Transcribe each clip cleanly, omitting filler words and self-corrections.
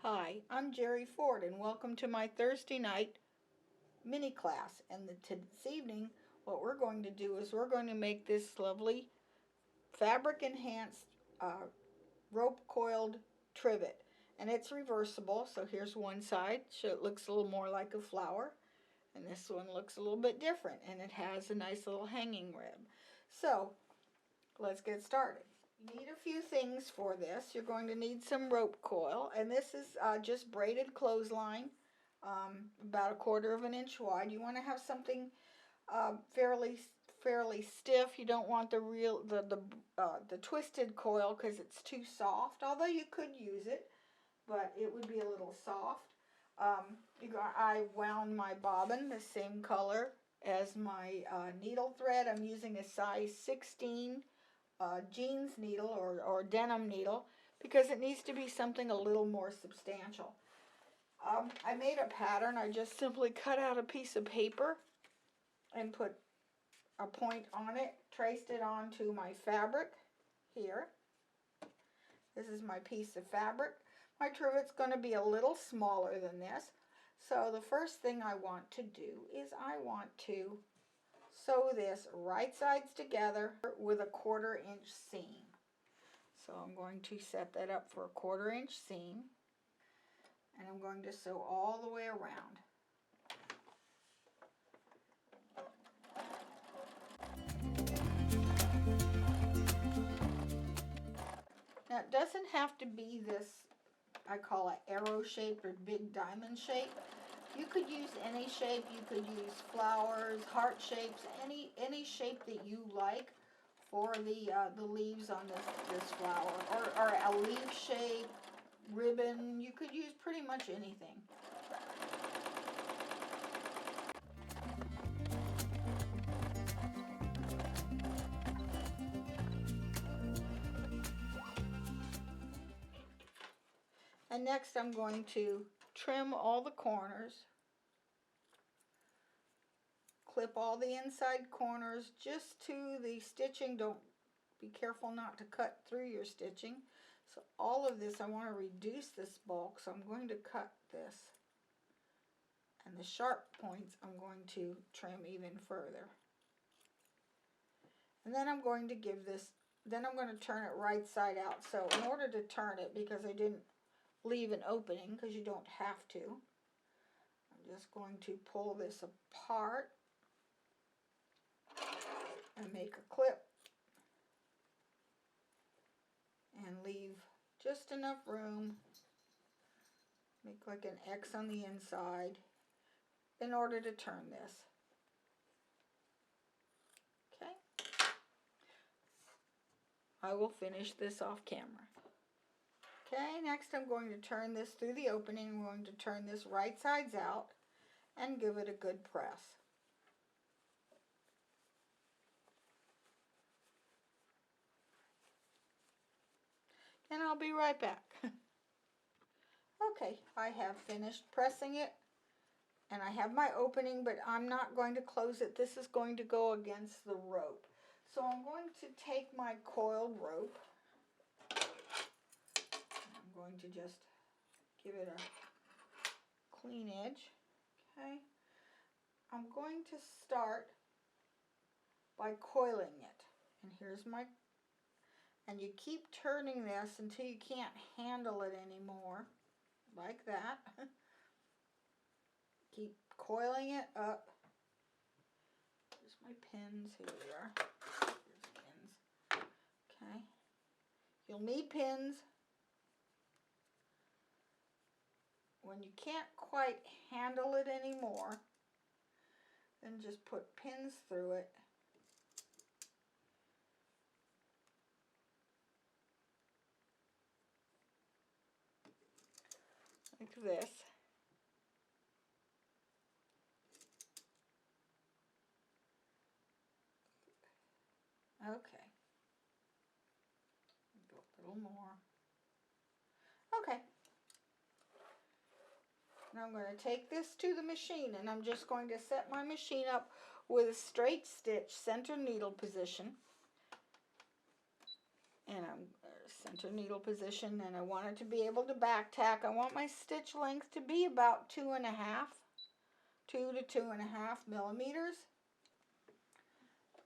Hi, I'm Jerry Ford and welcome to my Thursday night mini class. And this evening what we're going to do is we're going to make this lovely fabric enhanced rope coiled trivet. And it's reversible, so here's one side, so it looks a little more like a flower. And this one looks a little bit different, and it has a nice little hanging rib. So let's get started. You need a few things for this. You're going to need some rope coil, and this is just braided clothesline, about 1/4 of an inch wide. You want to have something fairly stiff. You don't want the twisted coil because it's too soft. Although you could use it, but it would be a little soft. I wound my bobbin the same color as my needle thread. I'm using a size 16 jeans needle or denim needle because it needs to be something a little more substantial. I made a pattern. I just simply cut out a piece of paper and put a point on it, traced it onto my fabric here. This is my piece of fabric. My trivet's going to be a little smaller than this. So the first thing I want to do is I want to sew this right sides together with a 1/4 inch seam. So I'm going to set that up for a 1/4 inch seam, and I'm going to sew all the way around. Now it doesn't have to be this, I call it arrow shape or big diamond shape. You could use any shape. You could use flowers, heart shapes, any shape that you like for the leaves on this flower, or a leaf shape, ribbon. You could use pretty much anything. And next I'm going to trim all the corners. Clip all the inside corners just to the stitching. Don't be careful not to cut through your stitching. So all of this, I want to reduce this bulk, so I'm going to cut this. And the sharp points I'm going to trim even further. And then I'm going to then I'm going to turn it right side out. So in order to turn it, because I didn't leave an opening, because you don't have to, I'm just going to pull this apart and make a clip and leave just enough room, make like an X on the inside in order to turn this. Okay, I will finish this off camera. Okay, next I'm going to turn this through the opening. I'm going to turn this right sides out and give it a good press. And I'll be right back. Okay, I have finished pressing it, and I have my opening, but I'm not going to close it. This is going to go against the rope. So I'm going to take my coiled rope. I'm going to just give it a clean edge. Okay, I'm going to start by coiling it. And here's my, and you keep turning this until you can't handle it anymore, like that. Keep coiling it up. Here's my pins. Here we are. Here's pins. Okay. You'll need pins. When you can't quite handle it anymore, then just put pins through it. Like this. Okay. Go a little more. Okay. Now I'm going to take this to the machine, and I'm just going to set my machine up with a straight stitch center needle position. And I'm center needle position, and I want it to be able to back tack. I want my stitch length to be about 2 to 2.5 millimeters.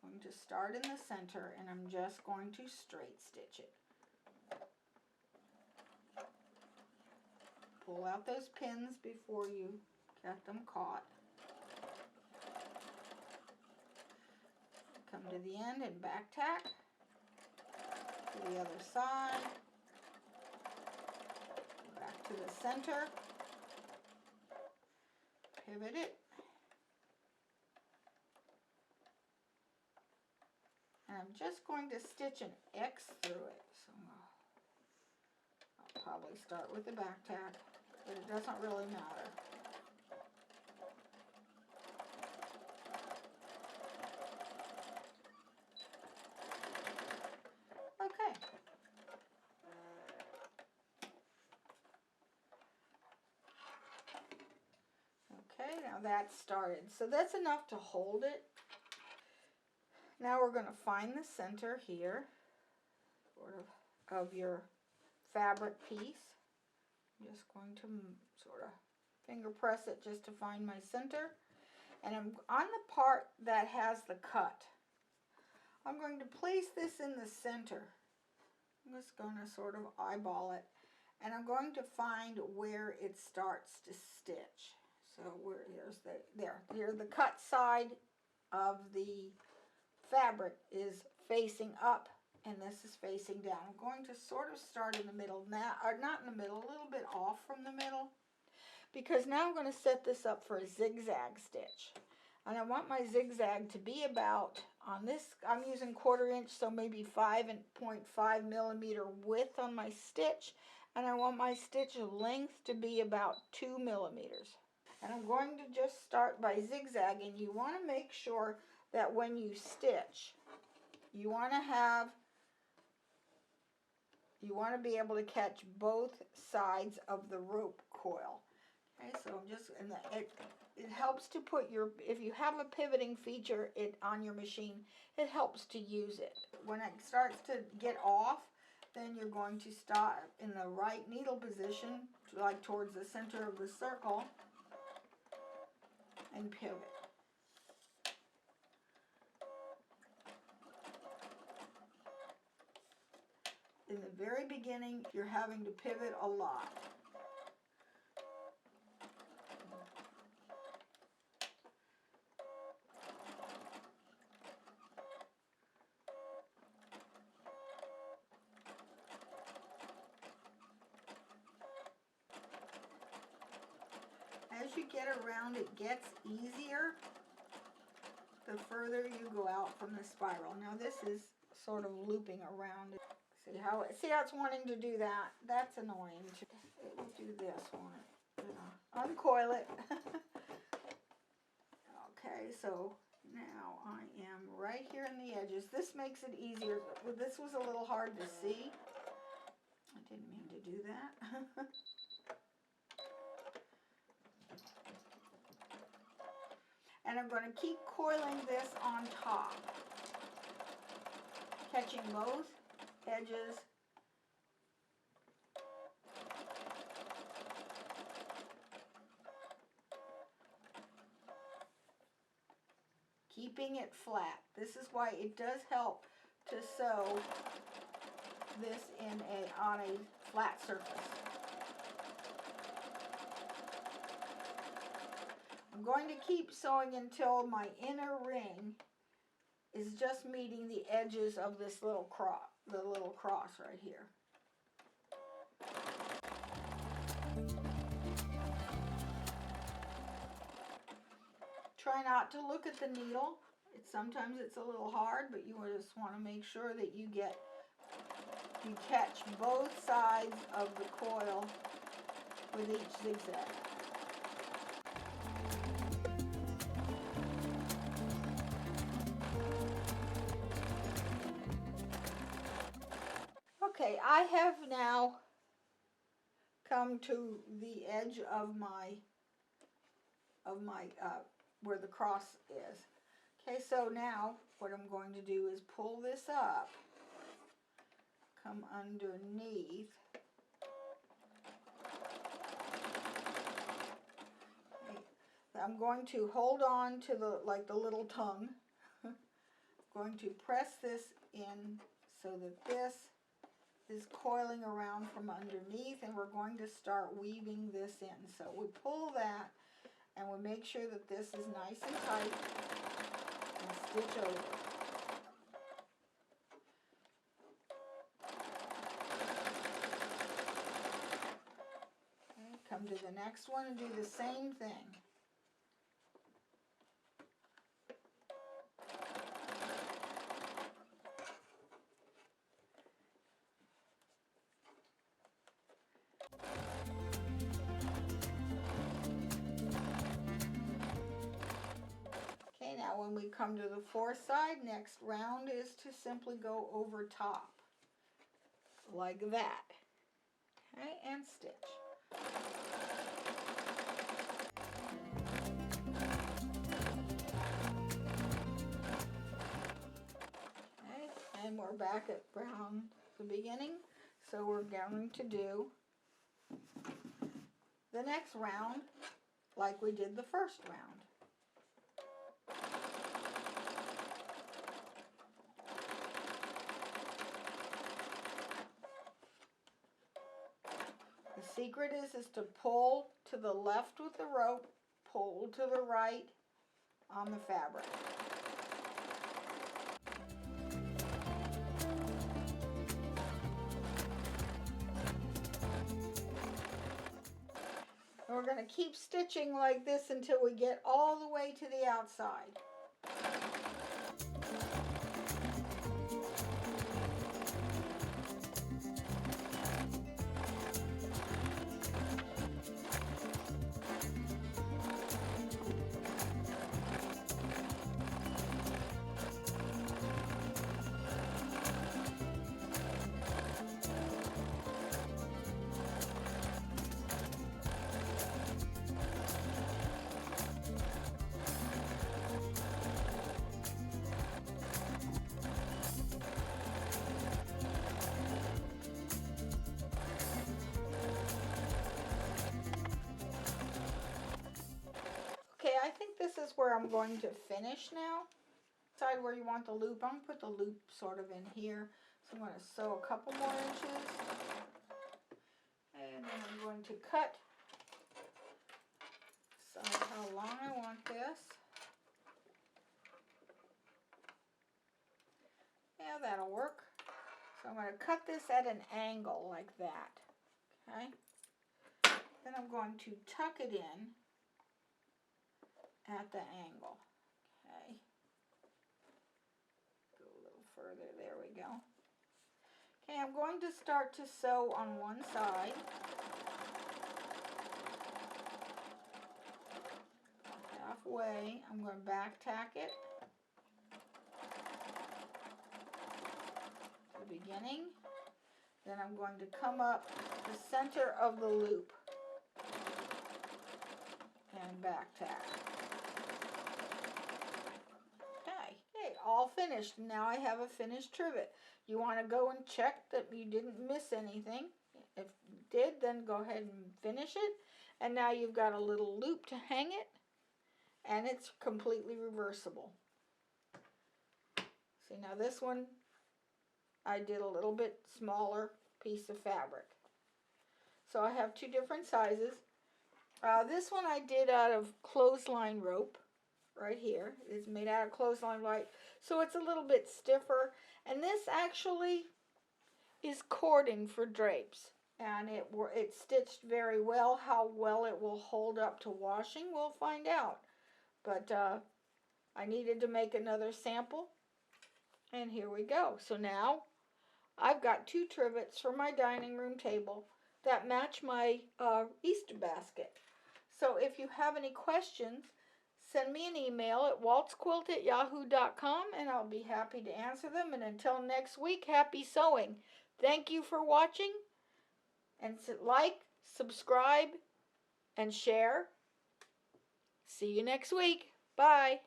I'm going to start in the center, and I'm just going to straight stitch it. Pull out those pins before you get them caught. Come to the end and back tack to the other side. Back to the center. Pivot it. And I'm just going to stitch an X through it. So I'll probably start with the back tack, but it doesn't really matter. Okay. Okay, now that's started. So that's enough to hold it. Now we're going to find the center here, of your fabric piece. I'm just going to sort of finger press it just to find my center. And I'm on the part that has the cut. I'm going to place this in the center. I'm just going to sort of eyeball it. And I'm going to find where it starts to stitch. So here the cut side of the fabric is facing up, and this is facing down. I'm going to sort of start in the middle now, or not in the middle, a little bit off from the middle, because now I'm going to set this up for a zigzag stitch. And I want my zigzag to be about, on this, I'm using 1/4 inch, so maybe 5.5 millimeter width on my stitch, and I want my stitch length to be about 2 millimeters. And I'm going to just start by zigzagging. You want to make sure that when you stitch, you want to be able to catch both sides of the rope coil. Okay, so I'm just, and it helps to put your, if you have a pivoting feature on your machine, it helps to use it. When it starts to get off, then you're going to start in the right needle position, like towards the center of the circle, and pivot. In the very beginning, you're having to pivot a lot. As you get around, it gets easier the further you go out from the spiral. Now this is sort of looping around. See how it's wanting to do that? That's annoying. It will do this, won't it? Uncoil it. Okay, so now I am right here in the edges. This makes it easier. This was a little hard to see. I didn't mean to do that. And I'm going to keep coiling this on top, catching both edges. Keeping it flat. This is why it does help to sew this on a flat surface. I'm going to keep sewing until my inner ring is just meeting the edges of this little cross, the little cross right here. Try not to look at the needle. Sometimes it's a little hard, but you just want to make sure that you catch both sides of the coil with each zigzag. Okay, I have now come to the edge of my where the cross is. Okay, so now what I'm going to do is pull this up, come underneath. I'm going to hold on to the little tongue. I'm going to press this in so that this is coiling around from underneath, and we're going to start weaving this in. So we pull that and we make sure that this is nice and tight and stitch over. Okay, come to the next one and do the same thing. Okay, now when we come to the fourth side, next round is to simply go over top, like that. Okay, and stitch. Okay, and we're back at round the beginning, so we're going to do the next round like we did the first round. The secret is to pull to the left with the rope, pull to the right on the fabric. And we're going to keep stitching like this until we get all the way to the outside. Okay, I think this is where I'm going to finish now. Decide where you want the loop. I'm going to put the loop sort of in here. So I'm going to sew a couple more inches. And then I'm going to cut. So how long I want this. Yeah, that'll work. So I'm going to cut this at an angle like that. Okay. Then I'm going to tuck it in at the angle. Okay. Go a little further. There we go. Okay, I'm going to start to sew on one side. Halfway, I'm going to back tack it. The beginning. Then I'm going to come up the center of the loop and back tack. Okay, all finished. Now I have a finished trivet. You want to go and check that you didn't miss anything. If you did, then go ahead and finish it. And now you've got a little loop to hang it, and it's completely reversible. See, now this one, I did a little bit smaller piece of fabric. So I have two different sizes. This one I did out of clothesline rope. Right here. It's made out of clothesline rope. So it's a little bit stiffer. And this actually is cording for drapes. And it's stitched very well. How well it will hold up to washing, we'll find out. But I needed to make another sample. And here we go. So now I've got two trivets for my dining room table that match my Easter basket. So if you have any questions, send me an email at waltzquilt@yahoo.com and I'll be happy to answer them. And until next week, happy sewing. Thank you for watching. And like, subscribe, and share. See you next week. Bye.